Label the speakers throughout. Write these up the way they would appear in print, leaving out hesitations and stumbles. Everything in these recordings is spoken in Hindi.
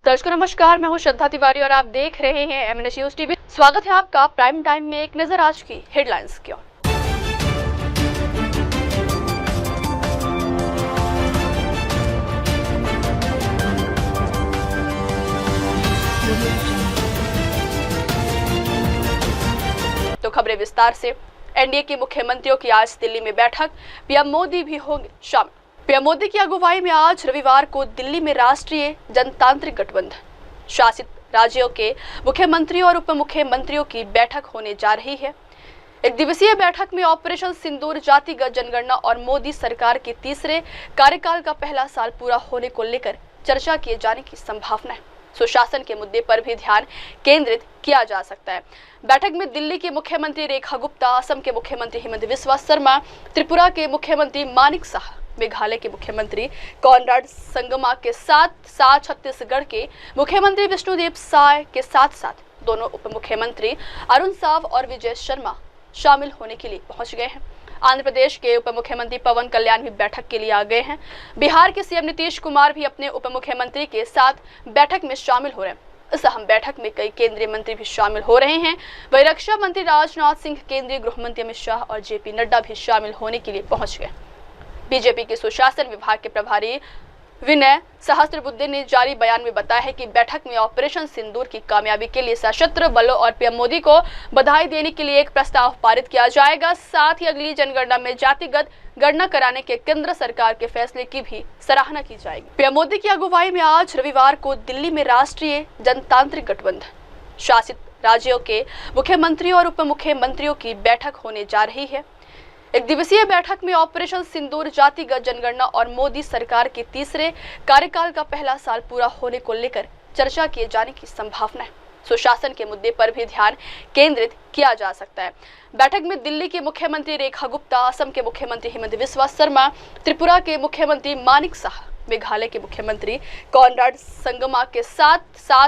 Speaker 1: दर्शकों नमस्कार, मैं हूं श्रद्धा तिवारी और आप देख रहे हैं एमएनएस न्यूज टीवी। स्वागत है आपका प्राइम टाइम में। एक नजर आज की हेडलाइंस की ओर। तो खबरें विस्तार से। एनडीए के मुख्यमंत्रियों की आज दिल्ली में बैठक, पीएम मोदी भी होंगे शामिल। पीएम मोदी की अगुवाई में आज रविवार को दिल्ली में राष्ट्रीय जनतांत्रिक गठबंधन शासित राज्यों के मुख्यमंत्रियों और उप मुख्यमंत्रियों की बैठक होने जा रही है। एक दिवसीय बैठक में ऑपरेशन सिंदूर, जातिगत जनगणना और मोदी सरकार के तीसरे कार्यकाल का पहला साल पूरा होने को लेकर चर्चा किए जाने की संभावना है। सुशासन के मुद्दे पर भी ध्यान केंद्रित किया जा सकता है। बैठक में दिल्ली के मुख्यमंत्री रेखा गुप्ता, असम के मुख्यमंत्री हिमंत बिस्वा शर्मा, त्रिपुरा के मुख्यमंत्री मानिक साह, मेघालय के मुख्यमंत्री कॉनराड संगमा के साथ छत्तीसगढ़ के मुख्यमंत्री विष्णुदेव साय के साथ दोनों उप मुख्यमंत्री अरुण साव और विजय शर्मा शामिल होने के लिए पहुंच गए हैं। आंध्र प्रदेश के उप मुख्यमंत्री पवन कल्याण भी बैठक के लिए आ गए हैं। बिहार के सीएम नीतीश कुमार भी अपने उप मुख्यमंत्री के साथ बैठक में शामिल हो रहे हैं। इस अहम बैठक में कई केंद्रीय मंत्री भी शामिल हो रहे हैं। वहीं रक्षा मंत्री राजनाथ सिंह, केंद्रीय गृह मंत्री अमित शाह और जेपी नड्डा भी शामिल होने के लिए पहुंच गए। बीजेपी के सुशासन विभाग के प्रभारी विनय सहस्त्रबुद्धे ने जारी बयान में बताया है कि बैठक में ऑपरेशन सिंदूर की कामयाबी के लिए सशस्त्र बलों और पीएम मोदी को बधाई देने के लिए एक प्रस्ताव पारित किया जाएगा। साथ ही अगली जनगणना में जातिगत गणना कराने के केंद्र सरकार के फैसले की भी सराहना की जाएगी। पीएम मोदी की अगुवाई में आज रविवार को दिल्ली में राष्ट्रीय जनतांत्रिक गठबंधन शासित राज्यों के मुख्यमंत्रियों और उप मुख्यमंत्रियों की बैठक होने जा रही है। एक दिवसीय बैठक में ऑपरेशन सिंदूर, जातिगत जनगणना और मोदी सरकार के तीसरे कार्यकाल का पहला साल पूरा होने को लेकर चर्चा किए जाने की संभावना है। सुशासन के मुद्दे पर भी ध्यान केंद्रित किया जा सकता है। बैठक में दिल्ली के मुख्यमंत्री रेखा गुप्ता, असम के मुख्यमंत्री हिमंत बिस्वा शर्मा, त्रिपुरा के मुख्यमंत्री मानिक साह, मेघालय के मुख्यमंत्री कॉनराड संगमा के साथ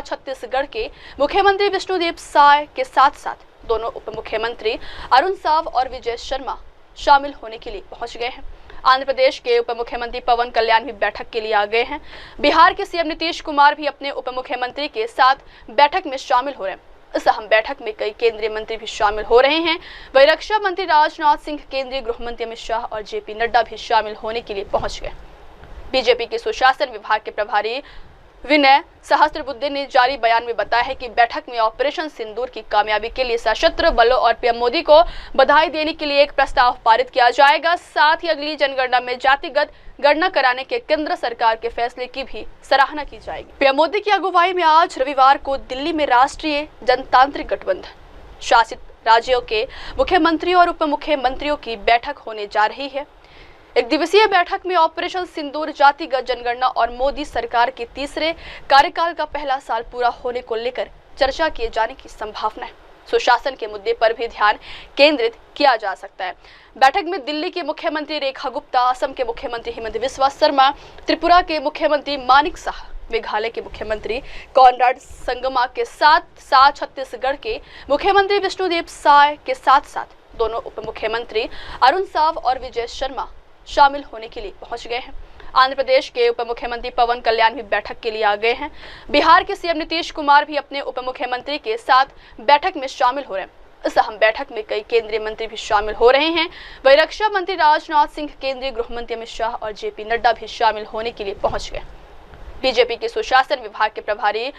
Speaker 1: छत्तीसगढ़ के मुख्यमंत्री विष्णुदेव साय के साथ दोनों उप मुख्यमंत्री अरुण साव और विजय शर्मा शामिल होने के लिए पहुंच गए हैं। आंध्र प्रदेश के उप मुख्यमंत्री पवन कल्याण भी बैठक के लिए आ गए हैं। बिहार के सीएम नीतीश कुमार भी अपने उप मुख्यमंत्री के साथ बैठक में शामिल हो रहे हैं। इस अहम बैठक में कई केंद्रीय मंत्री भी शामिल हो रहे हैं। वहीं रक्षा मंत्री राजनाथ सिंह, केंद्रीय गृह मंत्री अमित शाह और जेपी नड्डा भी शामिल होने के लिए पहुंच गए। बीजेपी के सुशासन विभाग के प्रभारी विनय सहस्त्रबुद्धे ने जारी बयान में बताया है कि बैठक में ऑपरेशन सिंदूर की कामयाबी के लिए सशस्त्र बलों और पीएम मोदी को बधाई देने के लिए एक प्रस्ताव पारित किया जाएगा। साथ ही अगली जनगणना में जातिगत गणना कराने के केंद्र सरकार के फैसले की भी सराहना की जाएगी। पीएम मोदी की अगुवाई में आज रविवार को दिल्ली में राष्ट्रीय जनतांत्रिक गठबंधन शासित राज्यों के मुख्यमंत्रियों और उप मुख्यमंत्रियों की बैठक होने जा रही है। एक दिवसीय बैठक में ऑपरेशन सिंदूर, जातिगत जनगणना और मोदी सरकार के तीसरे कार्यकाल का पहला साल पूरा होने को लेकर चर्चा किए जाने की संभावना है। सुशासन के मुद्दे पर भी ध्यान केंद्रित किया जा सकता है। बैठक में दिल्ली के मुख्यमंत्री रेखा गुप्ता, असम के मुख्यमंत्री हिमंत बिस्वा शर्मा, त्रिपुरा के मुख्यमंत्री मानिक साह, मेघालय के मुख्यमंत्री कॉनराड संगमा के साथ छत्तीसगढ़ के मुख्यमंत्री विष्णुदेव साय के साथ दोनों उप मुख्यमंत्री अरुण साव और विजय शर्मा शामिल होने के लिए पहुंच गए हैं। आंध्र प्रदेश के उप मुख्यमंत्री पवन कल्याण भी बैठक के लिए आ गए हैं। बिहार के सीएम नीतीश कुमार भी अपने उप मुख्यमंत्री के साथ बैठक में शामिल हो रहे हैं। इस अहम बैठक में कई केंद्रीय मंत्री भी शामिल हो रहे हैं। वहीं रक्षा मंत्री राजनाथ सिंह, केंद्रीय गृह मंत्री अमित शाह और जेपी नड्डा भी शामिल होने के लिए पहुंच गए। बीजेपी के सुशासन विभाग के प्रभारी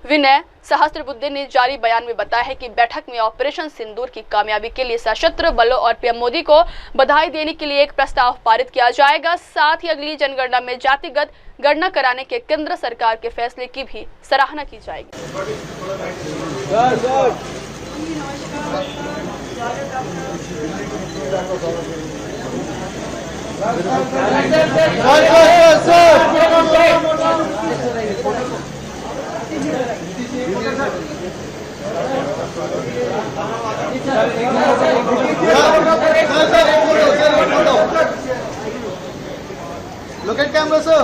Speaker 1: विनय सहस्त्रबुद्धे ने जारी बयान में बताया है कि बैठक में ऑपरेशन सिंदूर की कामयाबी के लिए सशस्त्र बलों और पीएम मोदी को बधाई देने के लिए एक प्रस्ताव पारित किया जाएगा। साथ ही अगली जनगणना में जातिगत गणना कराने के केंद्र सरकार के फैसले की भी सराहना की जाएगी।
Speaker 2: Look at camera, sir.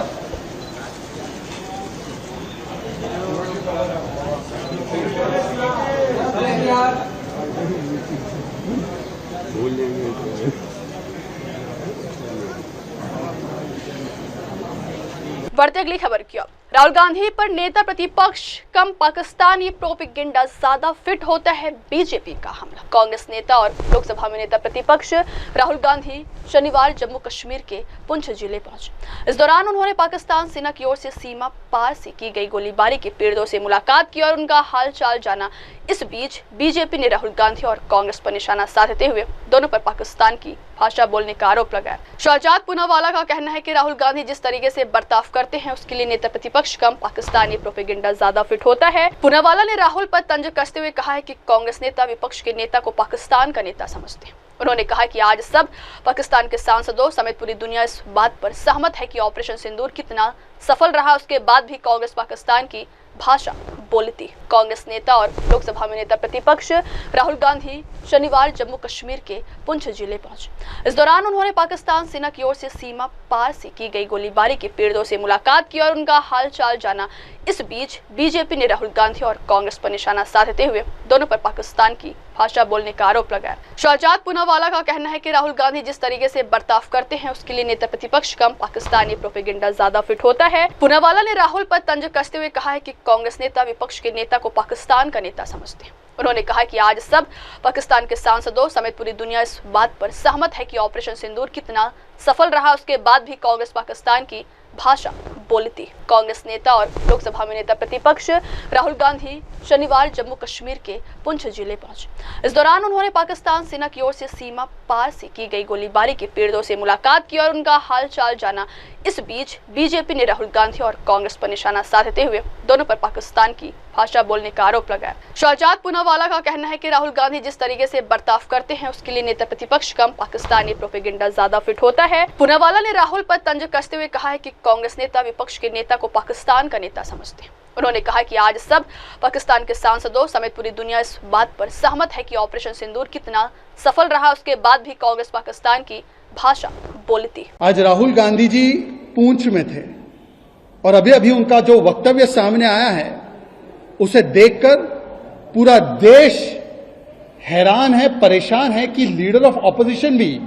Speaker 1: बढ़ते अगली खबर की ओर। राहुल गांधी पर नेता प्रतिपक्ष कम पाकिस्तानी प्रोपेगेंडा ज्यादा फिट होता है, बीजेपी का हमला। कांग्रेस नेता और लोकसभा में नेता प्रतिपक्ष राहुल गांधी शनिवार जम्मू कश्मीर के पुंछ जिले पहुंचे। इस दौरान उन्होंने पाकिस्तान सेना की ओर से सीमा पार से की गई गोलीबारी के पीड़ितों से मुलाकात की और उनका हालचाल जाना। इस बीच बीजेपी ने राहुल गांधी और कांग्रेस पर निशाना साधते हुए दोनों पर पाकिस्तान की भाषा बोलने का आरोप लगाया। शहजाद पूनावाला का कहना है कि राहुल गांधी जिस तरीके से बर्ताव करते हैं उसके लिए नेता प्रतिपक्ष कम पाकिस्तानी प्रोपेगेंडा ज्यादा फिट होता है। पूनावाला ने राहुल पर तंज कसते हुए कहा है कि कांग्रेस नेता विपक्ष के नेता को पाकिस्तान का नेता समझते हैं। उन्होंने कहा कि आज सब पाकिस्तान के सांसदों समेत पूरी दुनिया इस बात पर सहमत है कि ऑपरेशन सिंदूर कितना सफल रहा, उसके बाद भी कांग्रेस पाकिस्तान की भाषा बोलती। कांग्रेस नेता और लोकसभा में नेता प्रतिपक्ष राहुल गांधी शनिवार जम्मू कश्मीर के पुंछ जिले पहुंचे। इस दौरान उन्होंने पाकिस्तान सेना की ओर से सीमा पार से की गई गोलीबारी के पीड़ितों से मुलाकात की और उनका हालचाल जाना। इस बीच बीजेपी ने राहुल गांधी और कांग्रेस पर निशाना साधते हुए दोनों पर पाकिस्तान की भाषा बोलने का आरोप लगाया। शहजाद पूनावाला का कहना है कि राहुल गांधी जिस तरीके से बर्ताव करते हैं उसके लिए नेता प्रतिपक्ष कम पाकिस्तानी प्रोपेगेंडा ज्यादा फिट होता है। पूनावाला ने राहुल पर तंज कसते हुए कहा है कि कांग्रेस नेता विपक्ष के नेता को पाकिस्तान का नेता समझते हैं। उन्होंने कहा कि आज सब पाकिस्तान के सांसदों समेत पूरी दुनिया इस बात पर सहमत है कि ऑपरेशन सिंदूर कितना सफल रहा, उसके बाद भी कांग्रेस पाकिस्तान की भाषा बोलती। कांग्रेस नेता और लोकसभा में नेता प्रतिपक्ष राहुल गांधी शनिवार जम्मू कश्मीर के पुंछ जिले पहुंचे। इस दौरान उन्होंने पाकिस्तान सेना की ओर से सीमा पार से की गई गोलीबारी के पीड़ितों से मुलाकात की और उनका हालचाल जाना। इस बीच बीजेपी ने राहुल गांधी और कांग्रेस पर निशाना साधते हुए दोनों पर पाकिस्तान की भाषा बोलने का आरोप लगाया। शहजाद पूनावाला का कहना है कि राहुल गांधी जिस तरीके से बर्ताव करते हैं उसके लिए नेता प्रतिपक्ष कम पाकिस्तानी प्रोपेगेंडा ज्यादा फिट होता है। पूनावाला ने राहुल पर तंज कसते हुए कहा है कि कांग्रेस नेता विपक्ष के नेता को पाकिस्तान का नेता समझते हैं। उन्होंने कहा कि आज सब पाकिस्तान के सांसदों समेत पूरी दुनिया इस बात पर सहमत है कि ऑपरेशन सिंदूर कितना सफल रहा, उसके बाद भी कांग्रेस पाकिस्तान की भाषा बोलती।
Speaker 3: आज राहुल गांधी जी पूंछ में थे और अभी अभी उनका जो वक्तव्य सामने आया है उसे देखकर पूरा देश हैरान है, परेशान है कि लीडर ऑफ ऑपोजिशन भी,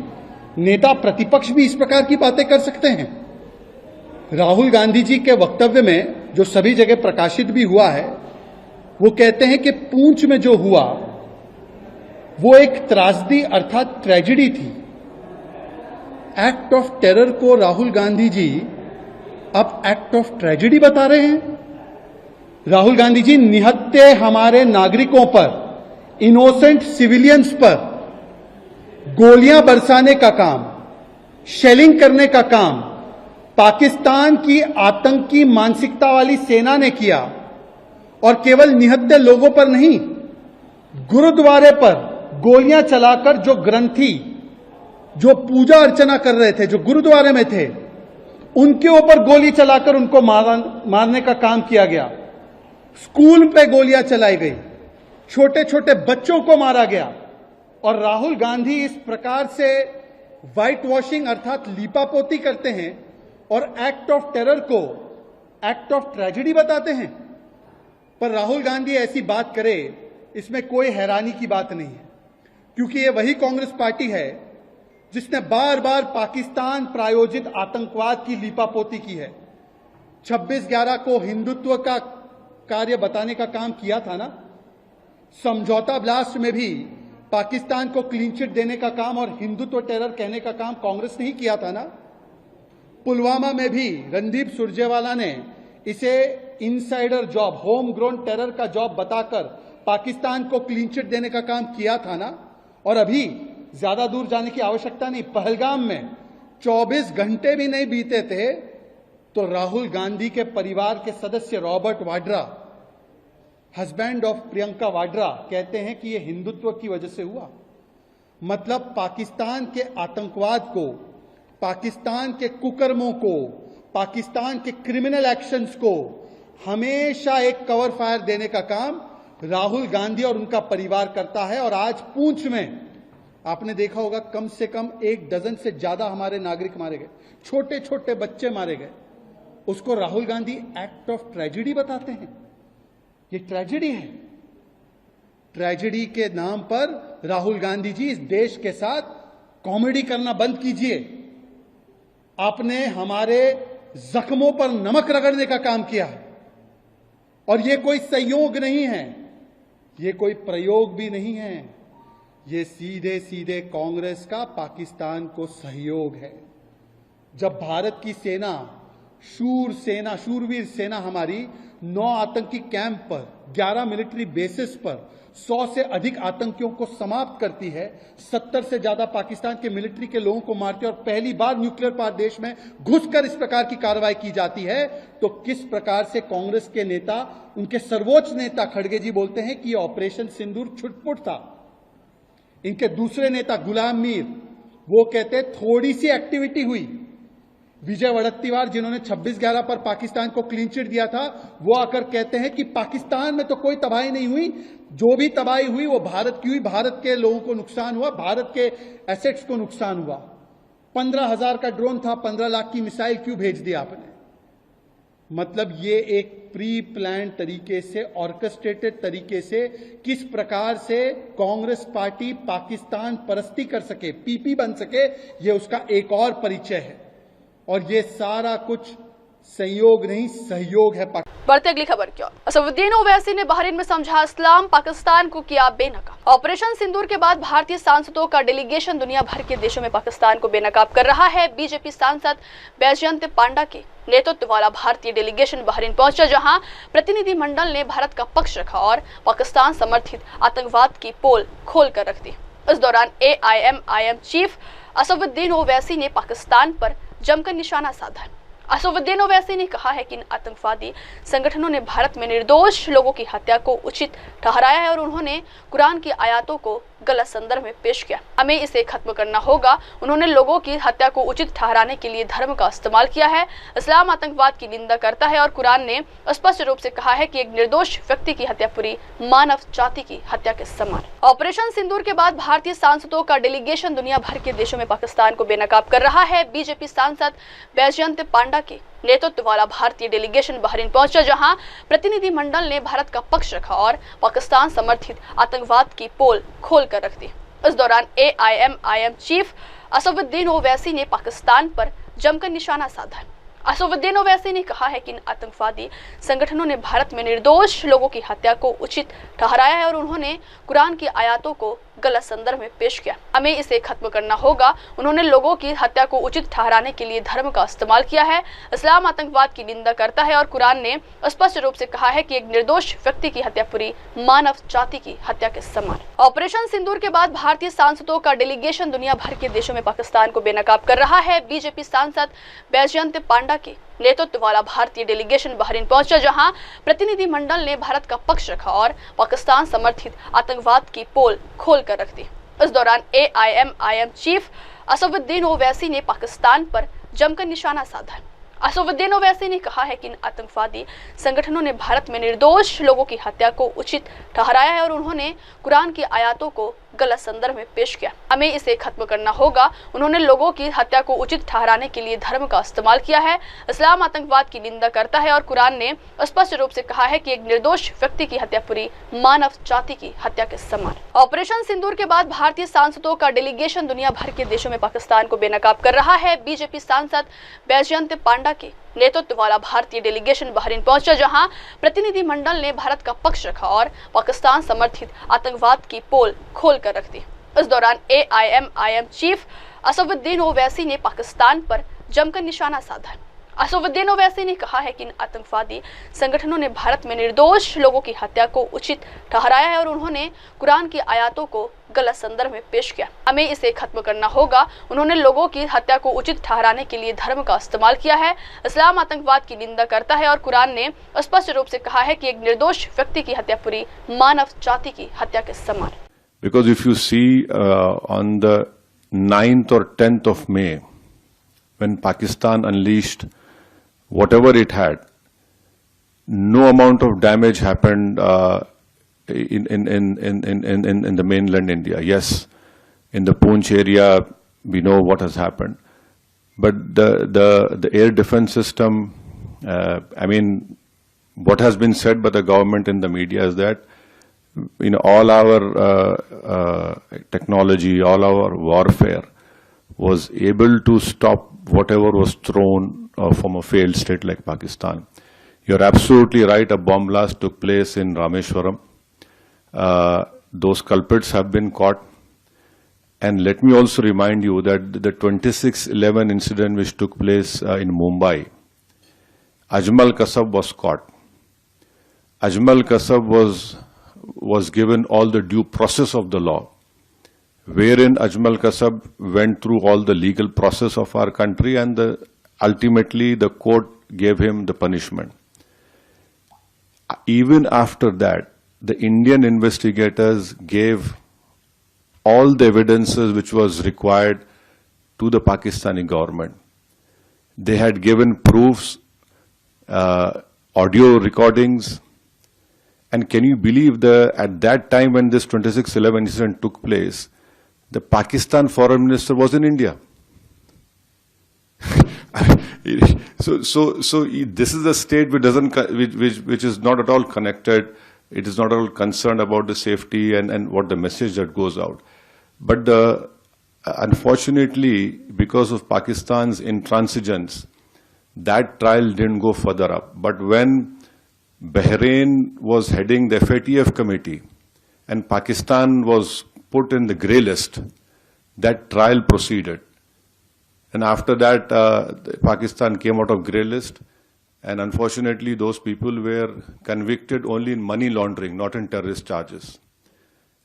Speaker 3: नेता प्रतिपक्ष भी इस प्रकार की बातें कर सकते हैं। राहुल गांधी जी के वक्तव्य में जो सभी जगह प्रकाशित भी हुआ है, वो कहते हैं कि पूंछ में जो हुआ वो एक त्रासदी अर्थात ट्रेजेडी थी। एक्ट ऑफ टेरर को राहुल गांधी जी अब एक्ट ऑफ ट्रेजेडी बता रहे हैं। राहुल गांधी जी निहत्थे हमारे नागरिकों पर, इनोसेंट सिविलियंस पर गोलियां बरसाने का काम, शेलिंग करने का काम पाकिस्तान की आतंकी मानसिकता वाली सेना ने किया और केवल निहत्थे लोगों पर नहीं, गुरुद्वारे पर गोलियां चलाकर जो ग्रंथी, जो पूजा अर्चना कर रहे थे, जो गुरुद्वारे में थे, उनके ऊपर गोली चलाकर उनको मारने का काम किया गया। स्कूल पे गोलियां चलाई गई, छोटे छोटे बच्चों को मारा गया। और राहुल गांधी इस प्रकार से व्हाइट वॉशिंग अर्थात लीपापोती करते हैं और एक्ट ऑफ टेरर को एक्ट ऑफ ट्रेजेडी बताते हैं। पर राहुल गांधी ऐसी बात करे इसमें कोई हैरानी की बात नहीं है, क्योंकि ये वही कांग्रेस पार्टी है जिसने बार बार पाकिस्तान प्रायोजित आतंकवाद की लीपापोती की है। 26/11 को हिंदुत्व का कार्य बताने का काम किया था ना। समझौता ब्लास्ट में भी पाकिस्तान को क्लीन चिट देने का काम और हिंदुत्व टेरर कहने का काम कांग्रेस ने ही किया था ना। पुलवामा में भी रणदीप सुरजेवाला ने इसे insider job, home grown terror का जॉब बताकर पाकिस्तान को क्लीन चिट देने का काम किया था ना। और अभी ज्यादा दूर जाने की आवश्यकता नहीं, पहलगाम में 24 घंटे भी नहीं बीते थे तो राहुल गांधी के परिवार के सदस्य Robert Vadra, husband of Priyanka Vadra, कहते हैं कि यह हिंदुत्व की वजह से हुआ। मतलब पाकिस्तान के आतंकवाद को, पाकिस्तान के कुकर्मों को, पाकिस्तान के क्रिमिनल एक्शंस को हमेशा एक कवर फायर देने का काम राहुल गांधी और उनका परिवार करता है। और आज पूंछ में आपने देखा होगा कम से कम 1 डजन से ज्यादा हमारे नागरिक मारे गए, छोटे छोटे बच्चे मारे गए। उसको Rahul Gandhi act of tragedy बताते हैं। ये ट्रेजेडी है। ट्रेजेडी के नाम पर राहुल गांधी जी इस देश के साथ कॉमेडी करना बंद कीजिए। आपने हमारे जख्मों पर नमक रगड़ने का काम किया। और ये कोई संयोग नहीं है, ये कोई प्रयोग भी नहीं है, ये सीधे सीधे कांग्रेस का पाकिस्तान को सहयोग है। जब भारत की सेना, शूरवीर सेना हमारी 9 आतंकी कैंप पर, 11 मिलिट्री बेसिस पर 100 से अधिक आतंकियों को समाप्त करती है, 70 से ज्यादा पाकिस्तान के मिलिट्री के लोगों को मारती है और पहली बार न्यूक्लियर पावर देश में घुसकर इस प्रकार की कार्रवाई की जाती है, तो किस प्रकार से कांग्रेस के नेता, उनके सर्वोच्च नेता खड़गे जी बोलते हैं कि ऑपरेशन सिंदूर छुटपुट था। इनके दूसरे नेता गुलाम मीर, वो कहते थोड़ी सी एक्टिविटी हुई। विजय वड़त्तीवार, जिन्होंने 26/11 पर पाकिस्तान को क्लीन चिट दिया था, वो आकर कहते हैं कि पाकिस्तान में तो कोई तबाही नहीं हुई, जो भी तबाही हुई वो भारत की हुई, भारत के लोगों को नुकसान हुआ, भारत के एसेट्स को नुकसान हुआ। 15,000 का ड्रोन था, 15 लाख की मिसाइल क्यों भेज दी आपने? मतलब ये एक प्री प्लान तरीके से, ऑर्केस्ट्रेटेड तरीके से किस प्रकार से कांग्रेस पार्टी पाकिस्तान परस्ती कर सके, पीपी बन सके, ये उसका एक और परिचय है। और ये सारा कुछ संयोग नहीं, सहयोग है।
Speaker 1: बढ़ते अगली खबर की ओर। असदुद्दीन ओवैसी ने बहरीन में समझा इस्लाम, पाकिस्तान को किया बेनकाब। ऑपरेशन सिंदूर के बाद भारतीय सांसदों का डेलीगेशन दुनिया भर के देशों में पाकिस्तान को बेनकाब कर रहा है। बीजेपी सांसद बैजयंत पांडा के नेतृत्व वाला भारतीय डेलीगेशन बहरीन पहुंचा, जहां प्रतिनिधिमंडल ने भारत का पक्ष रखा और पाकिस्तान समर्थित आतंकवाद की पोल खोल कर रख दी। इस दौरान AIMIM चीफ असदुद्दीन ओवैसी ने पाकिस्तान पर जमकर निशाना साधा। असदुद्दीन ओवैसी ने कहा है कि इन आतंकवादी संगठनों ने भारत में निर्दोष लोगों की हत्या को उचित ठहराया है और उन्होंने कुरान की आयतों को गलत संदर्भ में पेश किया। हमें इसे खत्म करना होगा। उन्होंने लोगों की हत्या को उचित ठहराने के लिए धर्म का इस्तेमाल किया है। इस्लाम आतंकवाद की निंदा करता है और कुरान ने स्पष्ट रूप से कहा है कि एक निर्दोष व्यक्ति की हत्या पूरी मानव जाति की हत्या के समान। ऑपरेशन सिंदूर के बाद भारतीय सांसदों का डेलीगेशन दुनिया भर के देशों में पाकिस्तान को बेनकाब कर रहा है। बीजेपी सांसद बैजयंत पांडा के नेतृत्व वाला भारतीय डेलीगेशन बहरीन पहुंचा, जहां प्रतिनिधिमंडल ने भारत का पक्ष रखा और पाकिस्तान समर्थित आतंकवाद की पोल खोल कर रख दी। इस दौरान AIMIM चीफ असदुद्दीन ओवैसी ने पाकिस्तान पर जमकर निशाना साधा। असदुद्दीन ओवैसी ने कहा है कि इन आतंकवादी संगठनों ने भारत में निर्दोष लोगों की हत्या को उचित ठहराया है और उन्होंने कुरान की आयतों को गलत संदर्भ में पेश किया। हमें इसे खत्म करना होगा। उन्होंने लोगों की हत्या को उचित ठहराने के लिए धर्म का इस्तेमाल किया है। इस्लाम आतंकवाद की निंदा करता है और कुरान ने स्पष्ट रूप से कहा है कि एक निर्दोष व्यक्ति की हत्या पूरी मानव जाति की हत्या के समान। ऑपरेशन सिंदूर के बाद भारतीय सांसदों का डेलीगेशन दुनिया भर के देशों में पाकिस्तान को बेनकाब कर रहा है। बीजेपी सांसद बैजयंत पांडा के नेतृत्व वाला भारतीय डेलीगेशन बहरीन पहुंचा, जहां प्रतिनिधिमंडल ने भारत का पक्ष रखा और पाकिस्तान समर्थित आतंकवाद की पोल खोल कर रख दी। इस दौरान AIMIM चीफ असदुद्दीन ओवैसी ने पाकिस्तान पर जमकर निशाना साधा। असदुद्दीन ओवैसी ने कहा है कि इन आतंकवादी संगठनों ने भारत में निर्दोष लोगों की हत्या को उचित ठहराया है और उन्होंने कुरान की आयतों को गलत संदर्भ में पेश किया। हमें इसे खत्म करना होगा। उन्होंने लोगों की हत्या को उचित ठहराने के लिए धर्म का इस्तेमाल किया है। इस्लाम आतंकवाद की निंदा करता है और कुरान ने स्पष्ट रूप से कहा है कि एक निर्दोष व्यक्ति की हत्या पूरी मानव जाति की हत्या के समान। ऑपरेशन सिंदूर के बाद भारतीय सांसदों का डेलीगेशन दुनिया भर के देशों में पाकिस्तान को बेनकाब कर रहा है। बीजेपी सांसद बैजयंत पांडा के नेतृत्व वाला भारतीय डेलीगेशन बहरीन पहुंचा, जहां प्रतिनिधिमंडल ने भारत का पक्ष रखा और पाकिस्तान समर्थित आतंकवाद की पोल खोल कर रख दी। इस दौरान AIMIM चीफ असदुद्दीन ओवैसी ने पाकिस्तान पर जमकर निशाना साधा। असदुद्दीन ओवैसी ने कहा है कि इन आतंकवादी संगठनों ने भारत में निर्दोष लोगों की हत्या को उचित ठहराया है और उन्होंने कुरान की आयतों को गलत संदर्भ में पेश किया। हमें इसे खत्म करना होगा। उन्होंने लोगों की हत्या को उचित ठहराने के लिए धर्म का इस्तेमाल किया है। इस्लाम आतंकवाद की निंदा करता है और कुरान ने स्पष्ट रूप से कहा है कि एक निर्दोष व्यक्ति की हत्या पूरी मानव जाति की हत्या के समान।
Speaker 4: Because if you see on the 9th or 10th of May, when Pakistan unleashed whatever it had, no amount of damage happened in the mainland India. Yes, in the Poonch area, we know what has happened, but the air defense system. I mean, what has been said by the government in the media is that all our technology, all our warfare was able to stop whatever was thrown from a failed state like Pakistan. You're absolutely right. A bomb blast took place in Rameshwaram. Those culprits have been caught. And let me also remind you that the 26/11 incident which took place in Mumbai, Ajmal Kasab was caught. Ajmal Kasab was given all the due process of the law, wherein Ajmal Kasab went through all the legal process of our country, and ultimately the court gave him the punishment. Even after that, the Indian investigators gave all the evidences which was required to the Pakistani government. They had given proofs, audio recordings, and can you believe at that time when this 26/11 incident took place, the Pakistan foreign minister was in India. So this is a state which is not at all connected. It is not at all concerned about the safety and what the message that goes out. But unfortunately, because of Pakistan's intransigence, that trial didn't go further up. But when Bahrain was heading the FATF committee and Pakistan was put in the grey list, that trial proceeded. And after that, Pakistan came out of grey list, and unfortunately those people were convicted only in money laundering, not in terrorist charges.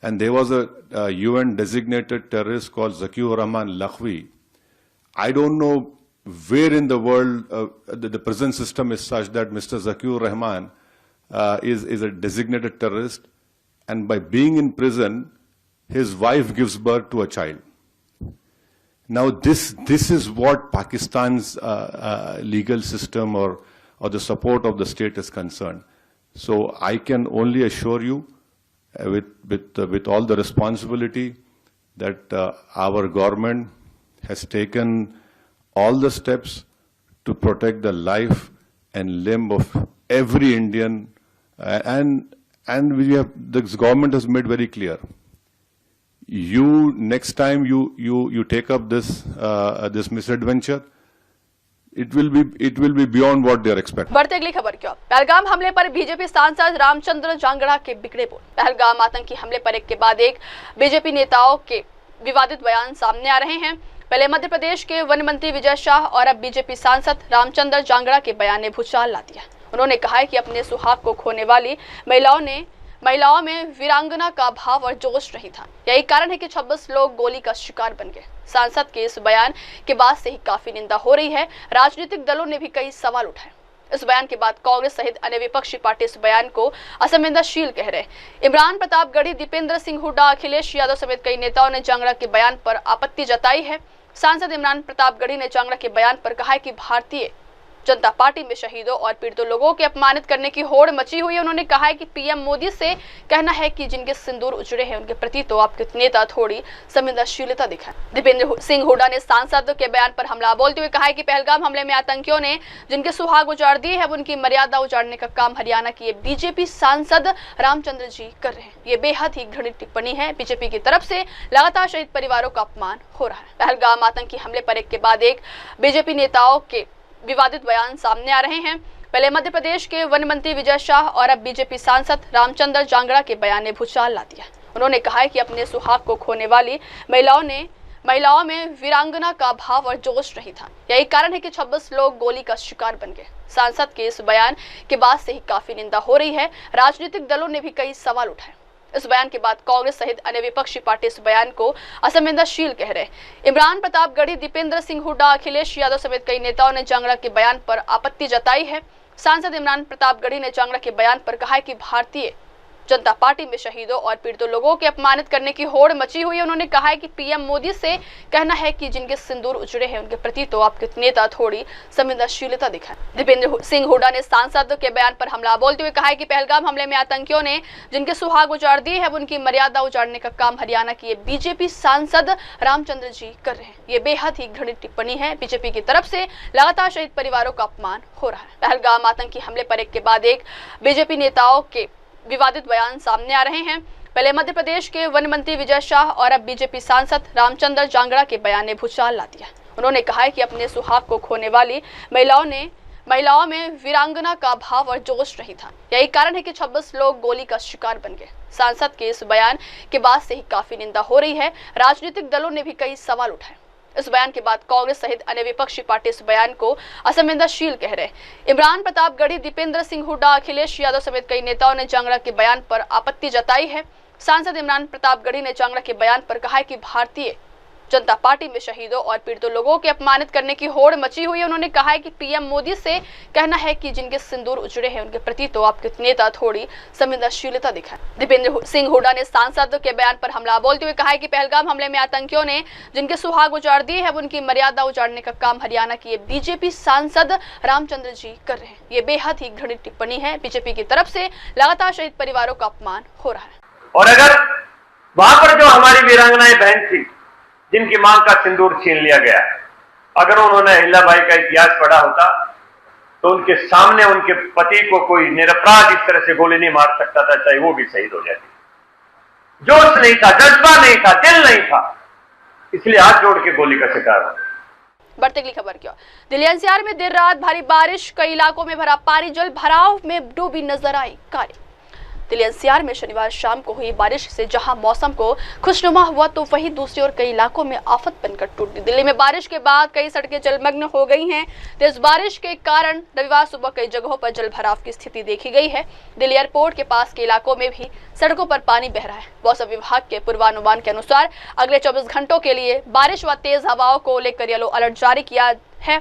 Speaker 4: And there was a UN designated terrorist called Zakiur Rahman Lakhvi. I don't know where in the world the prison system is such that Mr. Zakiur Rahman is a designated terrorist, and by being in prison, his wife gives birth to a child. Now this is what Pakistan's legal system or the support of the state is concerned. So I can only assure you, with all the responsibility, that our government has taken all the steps to protect the life and limb of every Indian, and this government has made very clear. Next time you take up this misadventure, it will be beyond what they are expecting.
Speaker 1: बढ़ते अगली खबर की ओर। पहलगाम हमले पर बीजेपी सांसद रामचंद्र जांगड़ा के बिगड़े बोल। पहलगाम आतंकी हमले पर एक के बाद एक बीजेपी नेताओं के विवादित बयान सामने आ रहे हैं। पहले मध्य प्रदेश के वन मंत्री विजय शाह और अब बीजेपी सांसद रामचंद्र जांगड़ा के बयान ने भूचाल ला दिया। उन्होंने कहा है कि अपने सुहाग को खोने वाली महिलाओं में वीरांगना का भाव और जोश नहीं था। यही कारण है कि 26 लोग गोली का शिकार बन गए। सांसद के इस बयान के बाद से ही काफी निंदा हो रही है। राजनीतिक दलों ने भी कई सवाल उठाए। इस बयान के बाद कांग्रेस सहित अन्य विपक्षी पार्टी इस बयान को असंवेदनशील कह रहे। इमरान प्रतापगढ़ी, दीपेंद्र सिंह हुड्डा, अखिलेश यादव समेत कई नेताओं ने जांगड़ा के बयान पर आपत्ति जताई है। सांसद इमरान प्रतापगढ़ी ने जांगड़ा के बयान पर कहा है कि भारतीय जनता पार्टी में शहीदों और पीड़ितों लोगों के अपमानित करने की होड़ मची हुई है। उन्होंने कहा है कि पीएम मोदी से कहना है कि जिनके सिंदूर उजड़े हैं उनके प्रति तो आपके नेता थोड़ी संवेदनशीलता दिखाएं। दीपेंद्र सिंह हुड्डा ने सांसद के बयान पर हमला बोलते हुए कहा है कि पहलगाम हमले में आतंकियों ने जिनके सुहाग उजाड़ दिए हैं उनकी मर्यादा उजाड़ने का काम हरियाणा की बीजेपी सांसद रामचंद्र जी कर रहे हैं। ये बेहद ही घृणित टिप्पणी है। बीजेपी की तरफ से लगातार शहीद परिवारों का अपमान हो रहा है। पहलगाम आतंकी हमले पर एक के बाद एक बीजेपी नेताओं के विवादित बयान सामने आ रहे हैं। पहले मध्य प्रदेश के वन मंत्री विजय शाह और अब बीजेपी सांसद रामचंद्र जांगड़ा के बयान ने भूचाल ला दिया। उन्होंने कहा है कि अपने सुहाग को खोने वाली महिलाओं में वीरांगना का भाव और जोश नहीं था। यही कारण है कि 26 लोग गोली का शिकार बन गए। सांसद के इस बयान के बाद से ही काफी निंदा हो रही है। राजनीतिक दलों ने भी कई सवाल उठाए। इस बयान के बाद कांग्रेस सहित अन्य विपक्षी पार्टी इस बयान को असंवेदनशील कह रहे। इमरान प्रतापगढ़ी, दीपेंद्र सिंह हुड्डा, अखिलेश यादव समेत कई नेताओं ने जांगड़ा के बयान पर आपत्ति जताई है। सांसद इमरान प्रतापगढ़ी ने जांगड़ा के बयान पर कहा है कि भारतीय जनता पार्टी में शहीदों और पीड़ितों लोगों के अपमानित करने की होड़ मची हुई है। उन्होंने कहा है कि पीएम मोदी से कहना है कि जिनके सिंदूर उजड़े हैं उनके प्रति तो आपके नेता थोड़ी संवेदनशीलता दिखाएं। दीपेंद्र सिंह हुड्डा ने सांसद के बयान पर हमला बोलते हुए कहा है कि पहलगाम हमले में आतंकियों ने जिनके सुहाग उजाड़ दिए हैं उनकी मर्यादा उजाड़ने का काम हरियाणा की बीजेपी सांसद रामचंद्र जी कर रहे हैं। ये बेहद ही घृणित टिप्पणी है। बीजेपी की तरफ से लगातार शहीद परिवारों का अपमान हो रहा है। पहलगाम आतंकी हमले पर एक के बाद एक बीजेपी नेताओं के विवादित बयान सामने आ रहे हैं। पहले मध्य प्रदेश के वन मंत्री विजय शाह और अब बीजेपी सांसद रामचंद्र जांगड़ा के बयान ने भूचाल ला दिया। उन्होंने कहा है कि अपने सुहाग को खोने वाली महिलाओं में वीरांगना का भाव और जोश नहीं था। यही कारण है कि 26 लोग गोली का शिकार बन गए। सांसद के इस बयान के बाद से ही काफी निंदा हो रही है। राजनीतिक दलों ने भी कई सवाल उठाए। इस बयान के बाद कांग्रेस सहित अन्य विपक्षी पार्टी इस बयान को असंवेदनशील कह रहे। इमरान प्रतापगढ़ी, दीपेंद्र सिंह हुड्डा, अखिलेश यादव समेत कई नेताओं ने जांगड़ा के बयान पर आपत्ति जताई है। सांसद इमरान प्रतापगढ़ी ने जांगड़ा के बयान पर कहा है कि भारतीय जनता पार्टी में शहीदों और पीड़ितों लोगों के अपमानित करने की होड़ मची हुई है। उन्होंने कहा है कि पीएम मोदी से कहना है कि जिनके सिंदूर उजड़े हैं उनके प्रति तो आपके नेता थोड़ी संवेदनशीलता दिखाएं। दीपेंद्र सिंह हुड्डा ने सांसद के बयान पर हमला बोलते हुए कहा है कि पहलगाम हमले में आतंकियों ने जिनके सुहाग उजाड़ दिए हैं उनकी मर्यादा उजाड़ने का काम हरियाणा के बीजेपी सांसद रामचंद्र जी कर रहे हैं। ये बेहद ही घृणित टिप्पणी है। बीजेपी की तरफ से लगातार शहीद परिवारों का अपमान हो रहा है।
Speaker 5: और अगर वहां पर जो हमारी वीरांगनाएं बहन थी जिनकी मांग का सिंदूर छीन लिया गया, अगर उन्होंने अहिल्याबाई का इतिहास पढ़ा होता तो उनके सामने उनके पति को कोई निरपराध इस तरह से गोली नहीं मार सकता था, चाहे वो भी शहीद हो जाती। जोश नहीं था, जज्बा नहीं था, दिल नहीं था, इसलिए हाथ जोड़ के गोली का शिकार हो।
Speaker 1: बढ़ती अगली खबर की ओर। दिल्ली एनसीआर में देर रात भारी बारिश, कई इलाकों में भरा पानी, जल भराव में डूबी नजर आई कारें। दिल्ली एनसीआर में शनिवार शाम को हुई बारिश से जहां मौसम को खुशनुमा हुआ तो वहीं दूसरी ओर कई इलाकों में आफत बनकर टूट गई। दिल्ली में बारिश के बाद कई सड़कें जलमग्न हो गई हैं। तेज बारिश के कारण रविवार सुबह कई जगहों पर जल भराव की स्थिति देखी गई है। दिल्ली एयरपोर्ट के पास के इलाकों में भी सड़कों पर पानी बह रहा है। मौसम विभाग के पूर्वानुमान के अनुसार अगले 24 घंटों के लिए बारिश व तेज हवाओं को लेकर येलो अलर्ट जारी किया है।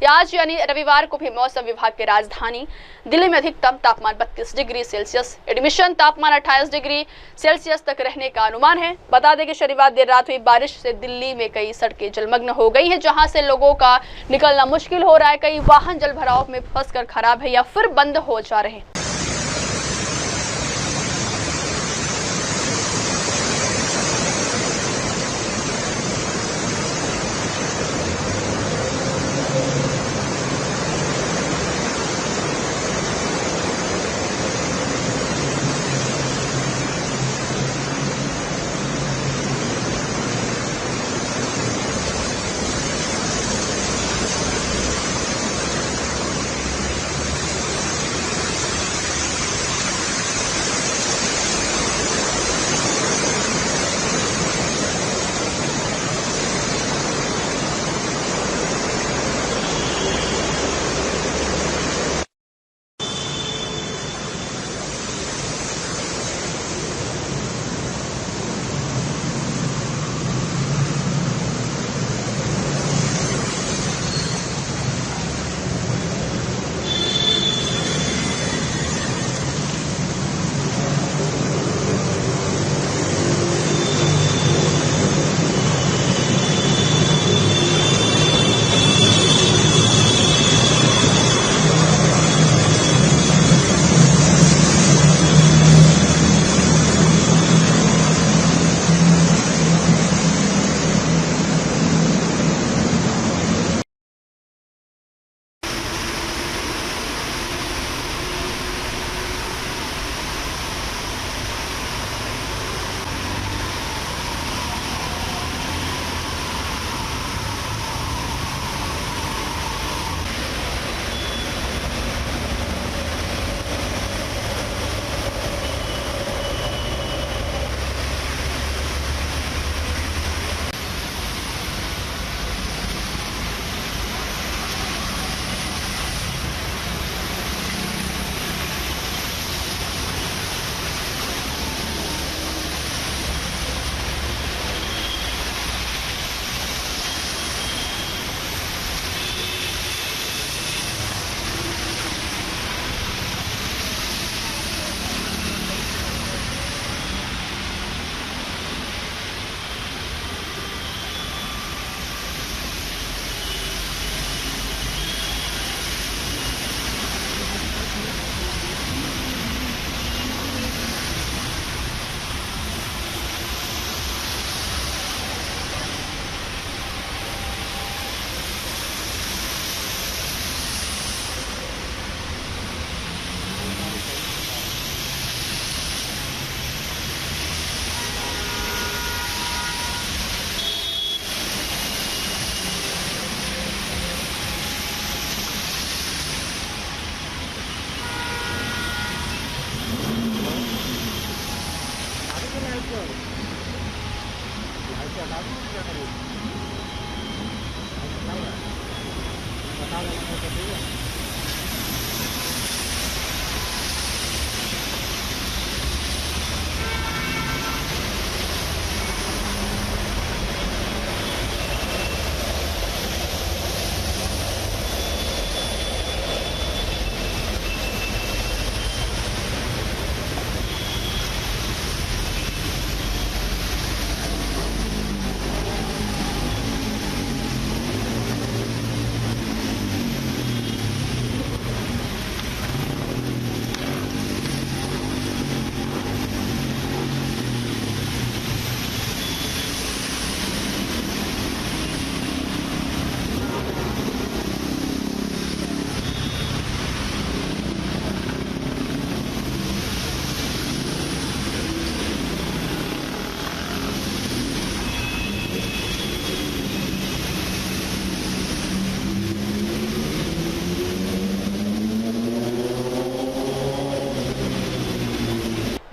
Speaker 1: आज यानी रविवार को भी मौसम विभाग के राजधानी दिल्ली में अधिकतम तापमान 32 डिग्री सेल्सियस, एडमिशन तापमान 28 डिग्री सेल्सियस तक रहने का अनुमान है। बता दें कि शनिवार देर रात हुई बारिश से दिल्ली में कई सड़कें जलमग्न हो गई हैं, जहां से लोगों का निकलना मुश्किल हो रहा है। कई वाहन जल भराव में फंसकर खराब है या फिर बंद हो जा रहे हैं।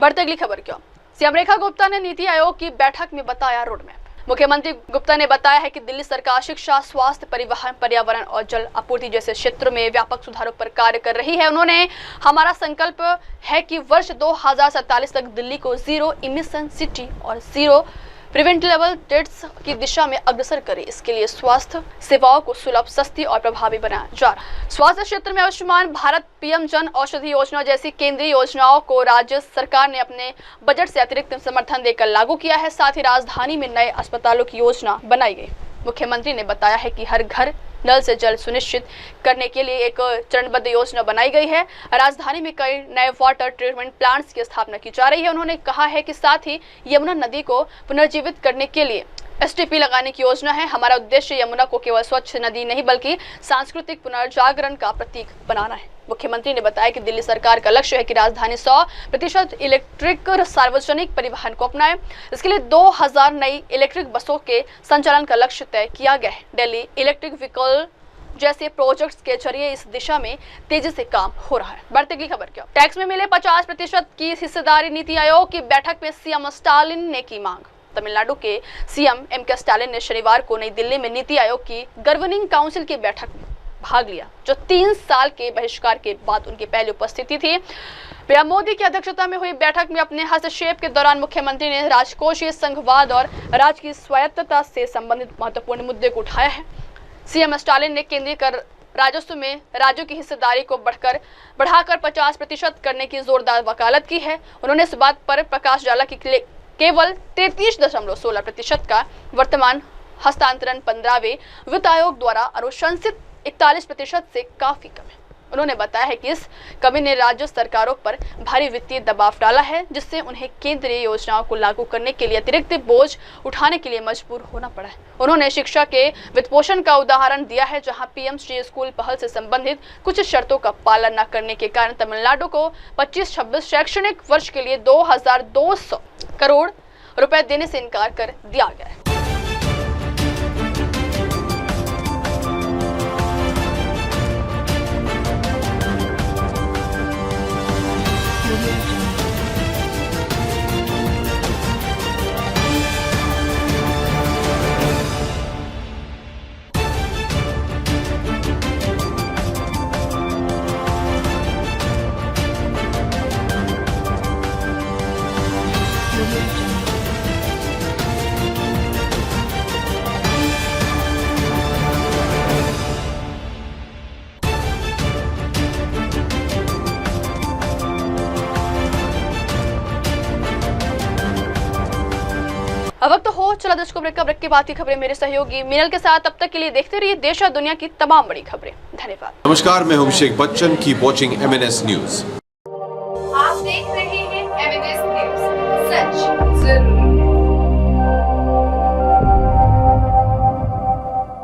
Speaker 1: बढ़ते अगली खबर की ओर। सीएम रेखा गुप्ता ने नीति आयोग की बैठक में बताया रोड मैप। मुख्यमंत्री गुप्ता ने बताया है कि दिल्ली सरकार शिक्षा, स्वास्थ्य, परिवहन, पर्यावरण और जल आपूर्ति जैसे क्षेत्रों में व्यापक सुधारों पर कार्य कर रही है। उन्होंने हमारा संकल्प है कि वर्ष 2047 तक दिल्ली को जीरो इमिशन सिटी और जीरो प्रिवेंटेबल डेथ्स की दिशा में अग्रसर करे। इसके लिए स्वास्थ्य सेवाओं को सुलभ, सस्ती और प्रभावी बनाया जा रहा है। स्वास्थ्य क्षेत्र में आयुष्मान भारत, पीएम जन औषधि योजना जैसी केंद्रीय योजनाओं को राज्य सरकार ने अपने बजट से अतिरिक्त समर्थन देकर लागू किया है। साथ ही राजधानी में नए अस्पतालों की योजना बनाई गई। मुख्यमंत्री ने बताया है कि हर घर नल से जल सुनिश्चित करने के लिए एक चरणबद्ध योजना बनाई गई है। राजधानी में कई नए वाटर ट्रीटमेंट प्लांट्स की स्थापना की जा रही है। उन्होंने कहा है कि साथ ही यमुना नदी को पुनर्जीवित करने के लिए एसटीपी लगाने की योजना है। हमारा उद्देश्य यमुना को केवल स्वच्छ नदी नहीं बल्कि सांस्कृतिक पुनर्जागरण का प्रतीक बनाना है। मुख्यमंत्री ने बताया कि दिल्ली सरकार का लक्ष्य है कि राजधानी 100% इलेक्ट्रिक सार्वजनिक परिवहन को अपनाए। इसके लिए 2000 नई इलेक्ट्रिक बसों के संचालन का लक्ष्य तय किया गया है। दिल्ली इलेक्ट्रिक व्हीकल जैसे प्रोजेक्ट्स के जरिए इस दिशा में तेजी से काम हो रहा है। बढ़ती अगली खबर क्या, टैक्स में मिले 50% की हिस्सेदारी। नीति आयोग की बैठक में सीएम स्टालिन ने की मांग। तमिलनाडु के सीएम एम.के. स्टालिन ने शनिवार को नई दिल्ली में नीति आयोग की गवर्निंग काउंसिल की बैठक में भाग लिया, जो 3 साल के बहिष्कार के बाद उनकी पहली उपस्थिति थी। पीएम मोदी की अध्यक्षता में हुई बैठक में अपने हस्तक्षेप के दौरान मुख्यमंत्री ने राजकोषीय संघवाद और राज्य की स्वायत्तता से संबंधित महत्वपूर्ण मुद्दे को उठाया है। सीएम स्टालिन ने केंद्रीय कर राजस्व में राज्यों की हिस्सेदारी को बढ़ाकर 50% करने की जोरदार वकालत की है। उन्होंने इस बात पर प्रकाश डाला कि केवल 33.16% का वर्तमान हस्तांतरण 15वें वित्त आयोग द्वारा अनुशंसित 41% से काफी कम है। उन्होंने बताया है कि इस कमी ने राज्य सरकारों पर भारी वित्तीय दबाव डाला है, जिससे उन्हें केंद्रीय योजनाओं को लागू करने के लिए अतिरिक्त बोझ उठाने के लिए मजबूर होना पड़ा है। उन्होंने शिक्षा के वित्तपोषण का उदाहरण दिया है, जहां पीएम श्री स्कूल पहल से संबंधित कुछ शर्तों का पालन न करने के कारण तमिलनाडु को 25-26 शैक्षणिक वर्ष के लिए 2200 करोड़ रुपए देने से इनकार कर दिया गया है। अब वक्त तो हो चला दर्शकों ब्रेक का। ब्रेक के बाद की खबरें मेरे सहयोगी मीनल के साथ। तब तक के लिए देखते रहिए देश और दुनिया की तमाम बड़ी खबरें। धन्यवाद।
Speaker 6: नमस्कार, मैं हूं Abhishek Bachchan. Keep watching MNS news.
Speaker 7: आप देख रहे हैं MNS न्यूज, सच जरूर।